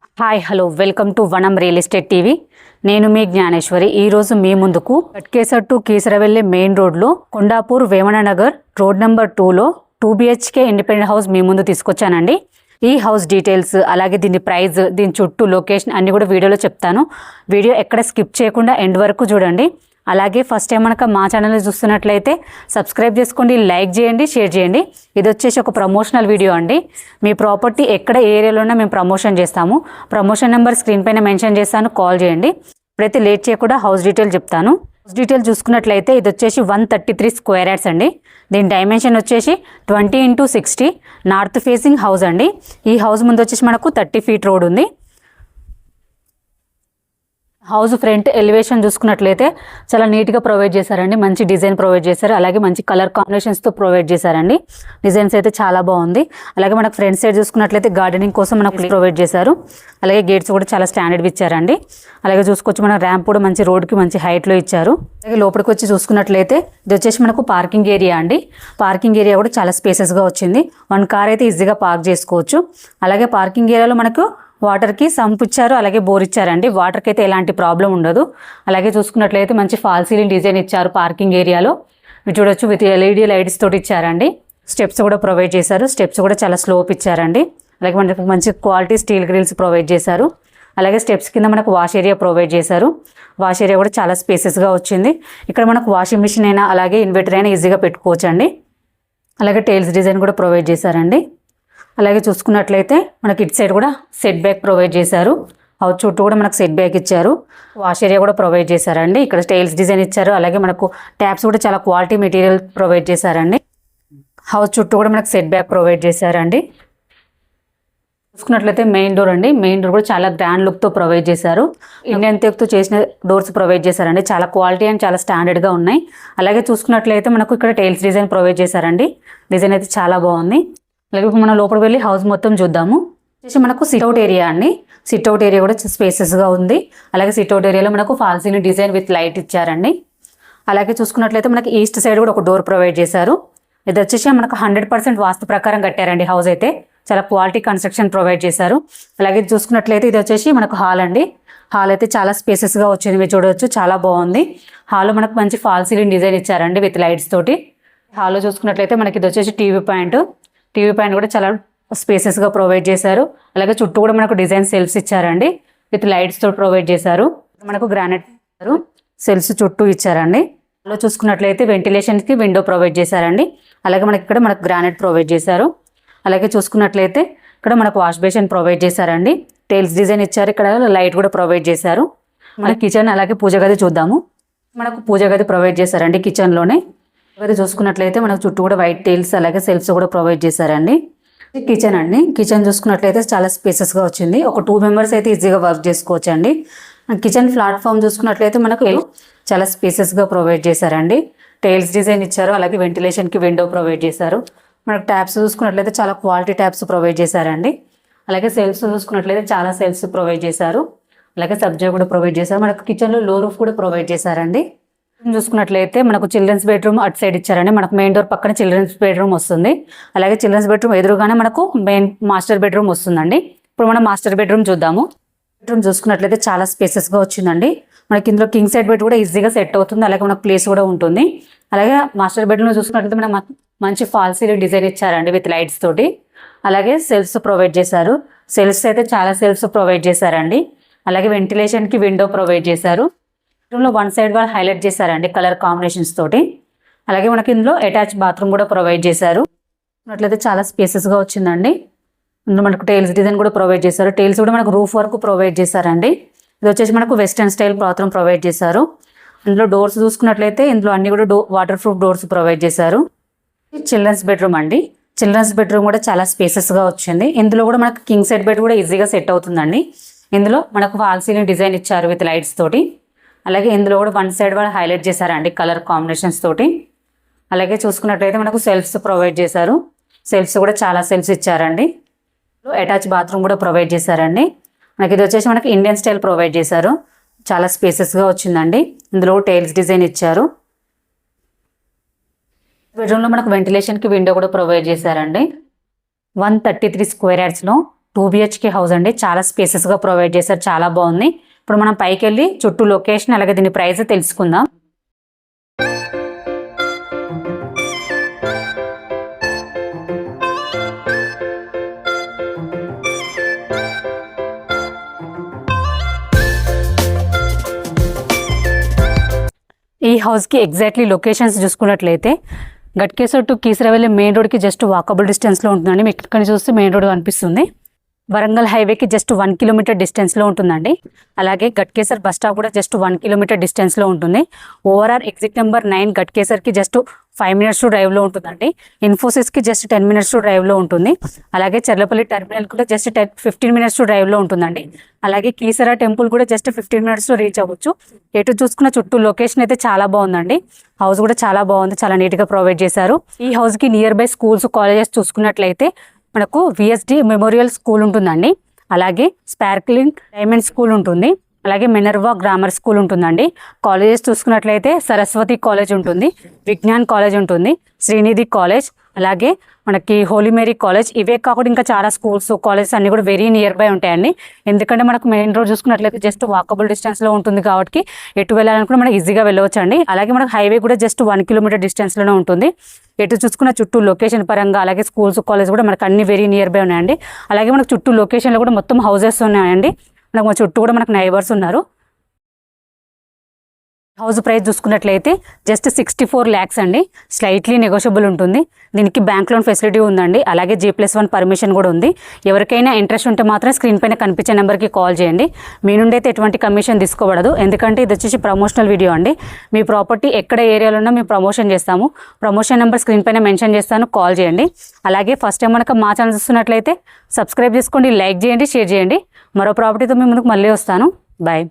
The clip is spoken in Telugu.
హాయ్ హలో వెల్కమ్ టు వనం రియల్ ఎస్టేట్ టీవీ. నేను మీ జ్ఞానేశ్వరి. ఈరోజు మీ ముందుకు గట్కేసర్ టు కీసరవెల్లి మెయిన్ రోడ్లో కొండాపూర్ వేమన నగర్ రోడ్ నెంబర్ 2లో 2 BHK ఇండిపెండెంట్ హౌస్ మీ ముందు తీసుకొచ్చానండి. ఈ హౌస్ డీటెయిల్స్ అలాగే దీని ప్రైస్, దీని చుట్టూ లొకేషన్ అన్నీ కూడా వీడియోలో చెప్తాను. వీడియో ఎక్కడ స్కిప్ చేయకుండా ఎండ్ వరకు చూడండి. అలాగే ఫస్ట్ టైం మనకు మా ఛానల్ని చూస్తున్నట్లయితే సబ్స్క్రైబ్ చేసుకోండి, లైక్ చేయండి, షేర్ చేయండి. ఇది వచ్చేసి ఒక ప్రమోషనల్ వీడియో అండి. మీ ప్రాపర్టీ ఎక్కడ ఏరియాలోనే మేము ప్రమోషన్ చేస్తాము. ప్రమోషన్ నెంబర్ స్క్రీన్ పైన మెన్షన్ చేస్తాను, కాల్ చేయండి. ఇప్పుడైతే లేట్ చేయకుండా హౌస్ డీటెయిల్ చెప్తాను. హౌస్ డీటెయిల్ చూసుకున్నట్లయితే ఇది వచ్చేసి 133 స్క్వేర్ యార్డ్స్ అండి. దీని డైమెన్షన్ వచ్చేసి 20x60 నార్త్ ఫేసింగ్ హౌస్ అండి. ఈ హౌస్ ముందు వచ్చేసి మనకు 30 ఫీట్ రోడ్ ఉంది. హౌస్ ఫ్రంట్ ఎలివేషన్ చూసుకున్నట్లయితే చాలా నీట్గా ప్రొవైడ్ చేశారండి. మంచి డిజైన్ ప్రొవైడ్ చేశారు, అలాగే మంచి కలర్ కాంబినేషన్స్తో ప్రొవైడ్ చేశారండి. డిజైన్స్ అయితే చాలా బాగుంది. అలాగే మనకు ఫ్రంట్ సైడ్ చూసుకున్నట్లయితే గార్డెనింగ్ కోసం మనకు ప్రొవైడ్ చేశారు. అలాగే గేట్స్ కూడా చాలా స్టాండర్డ్ ఇచ్చారండి. అలాగే చూసుకోవచ్చు, మన ర్యాంప్ కూడా మంచి రోడ్కి మంచి హైట్లో ఇచ్చారు. అలాగే లోపలికి వచ్చి చూసుకున్నట్లయితే ఇది వచ్చేసి మనకు పార్కింగ్ ఏరియా అండి. పార్కింగ్ ఏరియా కూడా చాలా స్పేసెస్గా వచ్చింది. 1 కార్ అయితే ఈజీగా పార్క్ చేసుకోవచ్చు. అలాగే పార్కింగ్ ఏరియాలో మనకు వాటర్కి సంప్ ఇచ్చారు, అలాగే బోర్ ఇచ్చారండి. వాటర్కి అయితే ఎలాంటి ప్రాబ్లం ఉండదు. అలాగే చూసుకున్నట్లయితే మంచి ఫాల్ సీలింగ్ డిజైన్ ఇచ్చారు పార్కింగ్ ఏరియాలో. మీరు చూడొచ్చు, విత్ LED లైట్స్ తోటి ఇచ్చారండి. స్టెప్స్ కూడా ప్రొవైడ్ చేశారు. స్టెప్స్ కూడా చాలా స్లోప్ ఇచ్చారండి. అలాగే మనకు మంచి క్వాలిటీ స్టీల్ గ్రిల్స్ ప్రొవైడ్ చేశారు. అలాగే స్టెప్స్ కింద మనకు వాష్ ఏరియా ప్రొవైడ్ చేశారు. వాష్ ఏరియా కూడా చాలా స్పేసెస్గా వచ్చింది. ఇక్కడ మనకు వాషింగ్ మిషన్ అయినా అలాగే ఇన్వర్టర్ అయినా ఈజీగా పెట్టుకోవచ్చు అండి. అలాగే టైల్స్ డిజైన్ కూడా ప్రొవైడ్ చేశారండి. అలాగే చూసుకున్నట్లయితే మనకి ఇటు సైడ్ కూడా సెట్ బ్యాక్ ప్రొవైడ్ చేశారు. హౌస్ చుట్టూ కూడా మనకు సెట్ బ్యాక్ ఇచ్చారు. వాష్ ఏరియా కూడా ప్రొవైడ్ చేశారండి. ఇక్కడ టైల్స్ డిజైన్ ఇచ్చారు. అలాగే మనకు ట్యాప్స్ కూడా చాలా క్వాలిటీ మెటీరియల్ ప్రొవైడ్ చేశారండి. హౌస్ చుట్టూ కూడా మనకు సెట్ బ్యాక్ ప్రొవైడ్ చేశారండి. చూసుకున్నట్లయితే మెయిన్ డోర్ అండి. మెయిన్ డోర్ కూడా చాలా గ్రాండ్ లుక్తో ప్రొవైడ్ చేశారు. ఇండియన్ టేక్తో చేసిన డోర్స్ ప్రొవైడ్ చేశారండి. చాలా క్వాలిటీ అండ్ చాలా స్టాండర్డ్గా ఉన్నాయి. అలాగే చూసుకున్నట్లయితే మనకు ఇక్కడ టైల్స్ డిజైన్ ప్రొవైడ్ చేశారండి. డిజైన్ అయితే చాలా బాగుంది. అలాగే మనం లోపలికి వెళ్ళి హౌస్ మొత్తం చూద్దాము. వచ్చేసి మనకు సిట్అవుట్ ఏరియా అండి. సిట్అవుట్ ఏరియా కూడా స్పేసెస్గా ఉంది. అలాగే సిట్అవుట్ ఏరియాలో మనకు fall ceiling design with light ఇచ్చారండి. అలాగే చూసుకున్నట్లయితే మనకి ఈస్ట్ సైడ్ కూడా ఒక డోర్ ప్రొవైడ్ చేశారు. ఇది వచ్చేసి మనకు 100% వాస్తు ప్రకారం కట్టారండి. హౌస్ అయితే చాలా క్వాలిటీ కన్స్ట్రక్షన్ ప్రొవైడ్ చేశారు. అలాగే చూసుకున్నట్లయితే ఇది వచ్చేసి మనకు హాల్ అండి. హాల్ అయితే చాలా స్పేసెస్గా వచ్చింది. మీరు చూడవచ్చు, చాలా బాగుంది. హాల్లో మనకు మంచి ఫాల్ సీలింగ్ డిజైన్ ఇచ్చారండి విత్ లైట్స్ తోటి. హాల్లో చూసుకున్నట్లయితే మనకి ఇది వచ్చేసి టీవీ పాయింట్ కూడా చాలా స్పేసెస్గా ప్రొవైడ్ చేశారు. అలాగే చుట్టూ కూడా మనకు డిజైన్ సెల్ఫ్స్ ఇచ్చారండి విత్ లైట్స్ తోటి ప్రొవైడ్ చేశారు. మనకు గ్రానైట్ సెల్ఫ్స్ చుట్టూ ఇచ్చారండి. అలా చూసుకున్నట్లయితే వెంటిలేషన్కి విండో ప్రొవైడ్ చేశారండి. అలాగే మనకి ఇక్కడ మనకు గ్రానైట్ ప్రొవైడ్ చేశారు. అలాగే చూసుకున్నట్లయితే ఇక్కడ మనకు వాష్ బేసిన్ ప్రొవైడ్ చేశారండి. టైల్స్ డిజైన్ ఇచ్చారు. ఇక్కడ లైట్ కూడా ప్రొవైడ్ చేశారు. మన కిచెన్ అలాగే పూజ గది చూద్దాము. మనకు పూజ గది ప్రొవైడ్ చేశారండి కిచెన్లోనే. గది చూసుకున్నట్లయితే మనకు చుట్టూ కూడా వైట్ టైల్స్ అలాగే సెల్ఫ్స్ కూడా ప్రొవైడ్ చేశారండి. కిచెన్ అండి. కిచెన్ చూసుకున్నట్లయితే చాలా స్పేసెస్గా వచ్చింది. ఒక 2 మెంబర్స్ అయితే ఈజీగా వర్క్ చేసుకోవచ్చు అండి. కిచెన్ ప్లాట్ఫామ్ చూసుకున్నట్లయితే మనకు చాలా స్పేసెస్గా ప్రొవైడ్ చేశారండి. టైల్స్ డిజైన్ ఇచ్చారు. అలాగే వెంటిలేషన్కి విండో ప్రొవైడ్ చేశారు. మనకు ట్యాప్స్ చూసుకున్నట్లయితే చాలా క్వాలిటీ ట్యాప్స్ ప్రొవైడ్ చేశారండి. అలాగే సెల్ఫ్స్ చూసుకున్నట్లయితే చాలా సెల్ఫ్స్ ప్రొవైడ్ చేశారు. అలాగే సబ్జా కూడా ప్రొవైడ్ చేశారు. మనకు కిచెన్లో లో రూఫ్ కూడా ప్రొవైడ్ చేశారండి. చూసుకున్నట్లయితే మనకు చిల్డ్రన్స్ బెడ్రూమ్ అటు సైడ్ ఇచ్చారండి. మనకు మెయిన్ డోర్ పక్కన చిల్డ్రన్స్ బెడ్రూమ్ వస్తుంది. అలాగే చిల్డ్రన్స్ బెడ్రూమ్ ఎదురుగానే మనకు మెయిన్ మాస్టర్ బెడ్రూమ్ వస్తుందండి. ఇప్పుడు మనం మాస్టర్ బెడ్రూమ్ చూద్దాము. బెడ్రూమ్ చూసుకున్నట్లయితే చాలా స్పేసెస్గా వచ్చిందండి. మనకి ఇందులో కింగ్ సైడ్ బెడ్ కూడా ఈజీగా సెట్ అవుతుంది. అలాగే మనకు ప్లేస్ కూడా ఉంటుంది. అలాగే మాస్టర్ బెడ్రూమ్లో చూసుకున్నట్లయితే మనం మంచి ఫాల్ సీలింగ్ డిజైన్ ఇచ్చారండి విత్ లైట్స్ తోటి. అలాగే సెల్ఫ్స్ ప్రొవైడ్ చేశారు. సెల్ఫ్స్ అయితే చాలా సెల్ఫ్స్ ప్రొవైడ్ చేశారండి. అలాగే వెంటిలేషన్కి విండో ప్రొవైడ్ చేశారు. రూమ్లో 1 సైడ్ వాళ్ళు హైలైట్ చేశారండి కలర్ కాంబినేషన్స్ తోటి. అలాగే మనకి ఇందులో అటాచ్ బాత్రూమ్ కూడా ప్రొవైడ్ చేశారు. అట్లయితే చాలా స్పేసెస్గా వచ్చిందండి. ఇందులో మనకు టైల్స్ డిజైన్ కూడా ప్రొవైడ్ చేశారు. టైల్స్ కూడా మనకు రూఫ్ వరకు ప్రొవైడ్ చేశారండి. ఇది వచ్చేసి మనకు వెస్టర్న్ స్టైల్ బాత్రూమ్ ప్రొవైడ్ చేశారు. ఇందులో డోర్స్ చూసుకున్నట్లయితే ఇందులో అన్ని కూడా వాటర్ ప్రూఫ్ డోర్స్ ప్రొవైడ్ చేశారు. చిల్డ్రన్స్ బెడ్రూమ్ అండి. చిల్డ్రన్స్ బెడ్రూమ్ కూడా చాలా స్పేసెస్గా వచ్చింది. ఇందులో కూడా మనకు కింగ్ సైడ్ బెడ్ కూడా ఈజీగా సెట్ అవుతుందండి. ఇందులో మనకు ఫాల్ సీలింగ్ డిజైన్ ఇచ్చారు విత్ లైట్స్ తోటి. అలాగే ఇందులో కూడా 1 సైడ్ వాళ్ళు హైలైట్ చేశారండి కలర్ కాంబినేషన్స్ తోటి. అలాగే చూసుకున్నట్లయితే మనకు సెల్ఫ్స్ ప్రొవైడ్ చేశారు. సెల్ఫ్స్ కూడా చాలా సెల్ఫ్స్ ఇచ్చారండి. అటాచ్ బాత్రూమ్ కూడా ప్రొవైడ్ చేశారండి. మనకి ఇది వచ్చేసి మనకి ఇండియన్ స్టైల్ ప్రొవైడ్ చేశారు. చాలా స్పేసెస్గా వచ్చిందండి. ఇందులో టైల్స్ డిజైన్ ఇచ్చారు. బెడ్రూమ్లో మనకు వెంటిలేషన్కి విండో కూడా ప్రొవైడ్ చేశారండి. 133 స్క్వేర్ యార్డ్స్లో 2 BHK హౌస్ అండి. చాలా స్పేసెస్గా ప్రొవైడ్ చేశారు, చాలా బాగుంది. ఇప్పుడు మనం పైకి వెళ్ళి చుట్టూ లొకేషన్ అలాగే దీని ప్రైస్ తెలుసుకుందాం. ఈ హౌస్కి ఎగ్జాక్ట్లీ లొకేషన్స్ చూసుకున్నట్లయితే గట్కేసర్ టు కీసరవెల్లి మెయిన్ రోడ్కి జస్ట్ వాకబుల్ డిస్టెన్స్లో ఉంటుందండి. మీకు ఇక్కడ చూస్తే మెయిన్ రోడ్ కనిపిస్తుంది. వరంగల్ హైవేకి జస్ట్ 1 కిలోమీటర్ డిస్టెన్స్లో ఉంటుందండి. అలాగే గట్కేసర్ బస్ స్టాప్ కూడా జస్ట్ 1 కిలోమీటర్ డిస్టెన్స్లో ఉంటుంది. ఓవరాల్ ఎగ్జిట్ నెంబర్ 9 గట్కేసర్కి జస్ట్ 5 మినిట్స్ టు డ్రైవ్లో ఉంటుందండి. ఇన్ఫోసిస్కి జస్ట్ 10 మినిట్స్ టు డ్రైవ్లో ఉంటుంది. అలాగే చర్లపల్లి టెర్మినల్ కూడా జస్ట్ 15 మినిట్స్ టు డ్రైవ్లో ఉంటుందండి. అలాగే కీసరా టెంపుల్ కూడా జస్ట్ 15 మినిట్స్ టు రీచ్ అవ్వచ్చు. ఎటు చూసుకున్న చుట్టూ లొకేషన్ అయితే చాలా బాగుందండి. హౌస్ కూడా చాలా బాగుంది, చాలా నీట్గా ప్రొవైడ్ చేశారు. ఈ హౌస్కి నియర్ బై స్కూల్స్ కాలేజెస్ చూసుకున్నట్లయితే మనకు VSD మెమోరియల్ స్కూల్ ఉంటుందండి. అలాగే స్పార్క్లింగ్ డైమండ్ స్కూల్ ఉంటుంది. అలాగే మినర్వా గ్రామర్ స్కూల్ ఉంటుందండి. కాలేజెస్ చూసుకున్నట్లయితే సరస్వతి కాలేజ్ ఉంటుంది, విజ్ఞాన్ కాలేజ్ ఉంటుంది, శ్రీనిధి కాలేజ్, అలాగే మనకి హోలీ మేరీ కాలేజ్. ఇవే కాకుండా ఇంకా చాలా స్కూల్స్ కాలేజెస్ అన్ని కూడా వెరీ నియర్ బై ఉంటాయండి. ఎందుకంటే మనకు మెయిన్ రోడ్ చూసుకున్నట్లయితే జస్ట్ వాకబుల్ డిస్టెన్స్లో ఉంటుంది కాబట్టి ఎటు వెళ్ళాలనుకుంటే మనం ఈజీగా వెళ్ళవచ్చు అండి. అలాగే మనకు హైవే కూడా జస్ట్ 1 కిలోమీటర్ డిస్టెన్స్లోనే ఉంటుంది. ఎటు చూసుకున్న చుట్టూ లొకేషన్ పరంగా అలాగే స్కూల్స్ కాలేజ్ కూడా మనకు అన్ని వెరీ నియర్ బై ఉన్నాయండి. అలాగే మనకు చుట్టూ లొకేషన్లో కూడా మొత్తం హౌసెస్ ఉన్నాయండి. మనకు మా చుట్టూ కూడా మనకు నైబర్స్ ఉన్నారు. హౌస్ ప్రైస్ చూసుకున్నట్లయితే జస్ట్ 64 lakhs అండి. స్లైట్లీ నెగోషియబుల్ ఉంటుంది. దీనికి బ్యాంక్ లోన్ ఫెసిలిటీ ఉందండి. అలాగే G+1 పర్మిషన్ కూడా ఉంది. ఎవరికైనా ఇంట్రెస్ట్ ఉంటే మాత్రం స్క్రీన్ పైన కనిపించే నెంబర్కి కాల్ చేయండి. మీ నుండి అయితే ఎటువంటి కమిషన్ తీసుకోబడదు. ఎందుకంటే ఇది వచ్చేసి ప్రమోషనల్ వీడియో అండి. మీ ప్రాపర్టీ ఎక్కడ ఏరియాలో ఉన్నా మేము ప్రమోషన్ చేస్తాము. ప్రమోషన్ నెంబర్ స్క్రీన్ పైన మెన్షన్ చేస్తాను, కాల్ చేయండి. అలాగే ఫస్ట్ టైం మనకు మా ఛానల్ చూస్తున్నట్లయితే సబ్స్క్రైబ్ చేసుకోండి, లైక్ చేయండి, షేర్ చేయండి. మరో ప్రాపర్టీతో మీ ముందుకు మళ్ళీ వస్తాను. బాయ్.